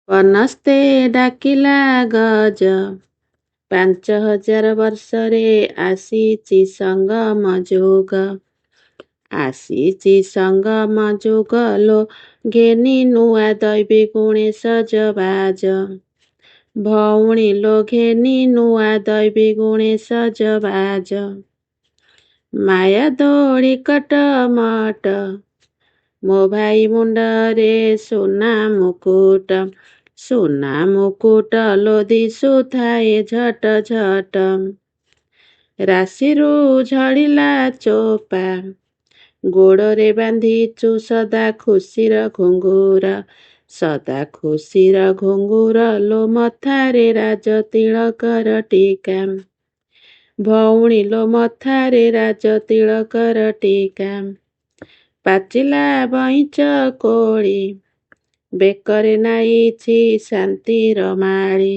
ବନସ୍ତେ ଡାକିଲା ଗଜ, 5000 ବର୍ଷରେ ଆସିଛି ସଙ୍ଗମ ଯୁଗ। ଆସିଛି ସଙ୍ଗମ ଯୁଗ ଲୋ, ଘେନି ନୂଆ ଦୈବୀ ଗୁଣେ ସଜବାଜ। ଭଉଣୀ ଲୋ ଘେନି ନୂଆ ଦୈବୀ ଗୁଣେ ସଜବାଜ। ମାୟା ଦୋଳି କଟମଟ, ମୋ ଭାଇ ମୁଣ୍ଡରେ ସୁନା ମୁକୁଟ। ସୁନା ମୁକୁଟ ଲୋ ଦିଶୁଥାଏ ଝଟ ଝଟ। ରାଶିରୁ ଝଡ଼ିଲା ଚୋପା, ଗୋଡ଼ରେ ବାନ୍ଧିଛୁ ସଦା ଖୁସିର ଘୁଙ୍ଗୁର। ସଦା ଖୁସିର ଘୁଙ୍ଗୁର ଲୋ, ମଥାରେ ରାଜ ତିଳକର ଟୀକା। ଭଉଣୀ ଲୋ ମଥାରେ ରାଜ ତିଳକର ଟୀକା। ପାଚିଲା ବଇଁଚ କୋଳି, ବେକରେ ନାଇଛି ଶାନ୍ତିର ମାଳି।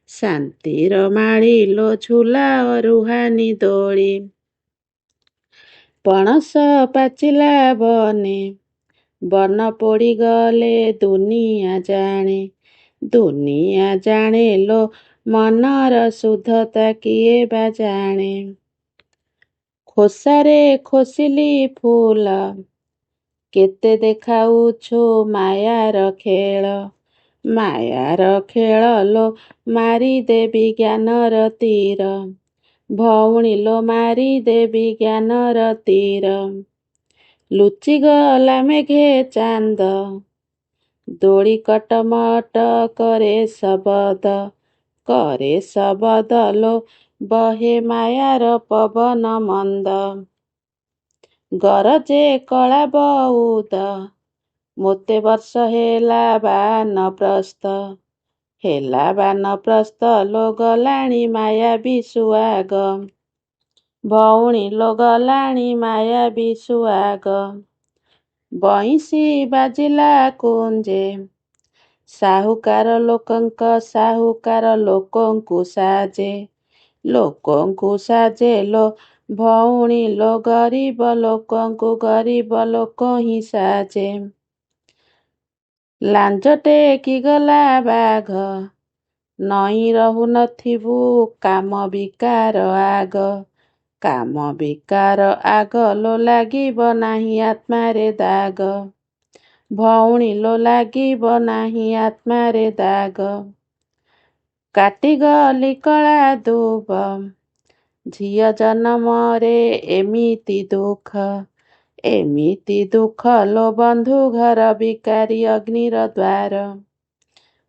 ଶାନ୍ତିର ମାଳି ଲୋ, ଝୁଲା ରୁହାନି ଦୋଳି। ପଣସ ପାଚିଲା ବନେ, ବନ ପୋଡ଼ିଗଲେ ଦୁନିଆ ଜାଣେ। ଦୁନିଆ ଜାଣେ ଲୋ, ମନର ଶୁଦ୍ଧତା କିଏ ବା ଜାଣେ। ଖୋସାରେ ଖୋସିଲି ଫୁଲ, କେତେ ଦେଖାଉଛୁ ମାୟାର ଖେଳ। ମାୟାର ଖେଳ ଲୋ, ମାରିଦେବି ଜ୍ଞାନର ତୀର। ଭଉଣୀ ଲୋ ମାରିଦେବି ଜ୍ଞାନର ତୀର। ଲୁଚିଗଲା ମେଘେ ଚାନ୍ଦ, ଦୋଳି କଟମଟ କରେ ଶବଦ। କରେ ଶବଦ ଲୋ, ବହେ ମାୟାର ପବନ ମନ୍ଦ। ଗରଜେ କଳା ବଉଦ, ମୋତେ ବର୍ଷ ହେଲା ବାନପ୍ରସ୍ଥ। ହେଲା ବାନପ୍ରସ୍ଥ ଲୋ, ଗଲାଣି ମାୟାବୀ ସୁଆଗ। ଭଉଣୀ ଲୋ ଗଲାଣି ମାୟାବୀ ସୁଆଗ। ବଇଁଶୀ ବାଜିଲା କୁଞ୍ଜେ, ସାହୁକାର ଲୋକଙ୍କୁ ସାଜେ। ଲୋକଙ୍କୁ ସାଜେ ଲୋ, ଭଉଣୀ ଲୋ ଗରିବ ଲୋକଙ୍କୁ ଗରିବ ଲୋକ ହିଁ ସାଜେ। ଲାଞ୍ଜ ଟେକିଗଲା ବାଘ, ନଇଁ ରହୁନଥିବୁ କାମ ବିକାର ଆଗ। କାମ ବିକାର ଆଗ ଲୋ, ଲାଗିବ ନାହିଁ ଆତ୍ମାରେ ଦାଗ। ଭଉଣୀ ଲୋ ଲାଗିବ ନାହିଁ ଆତ୍ମାରେ ଦାଗ। କାଟିଗଲି କଳା ଦୁବ, ଝିଅ ଜନମରେ ଏମିତି ଦୁଃଖ। ଏମିତି ଦୁଃଖ ଲୋ, ବନ୍ଧୁ ଘର ବିକାରୀ ଅଗ୍ନିର ଦ୍ୱାର।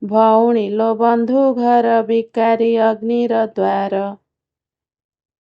ଭଉଣୀ ଲୋ ବନ୍ଧୁ ଘର ବିକାରୀ ଅଗ୍ନିର ଦ୍ୱାର।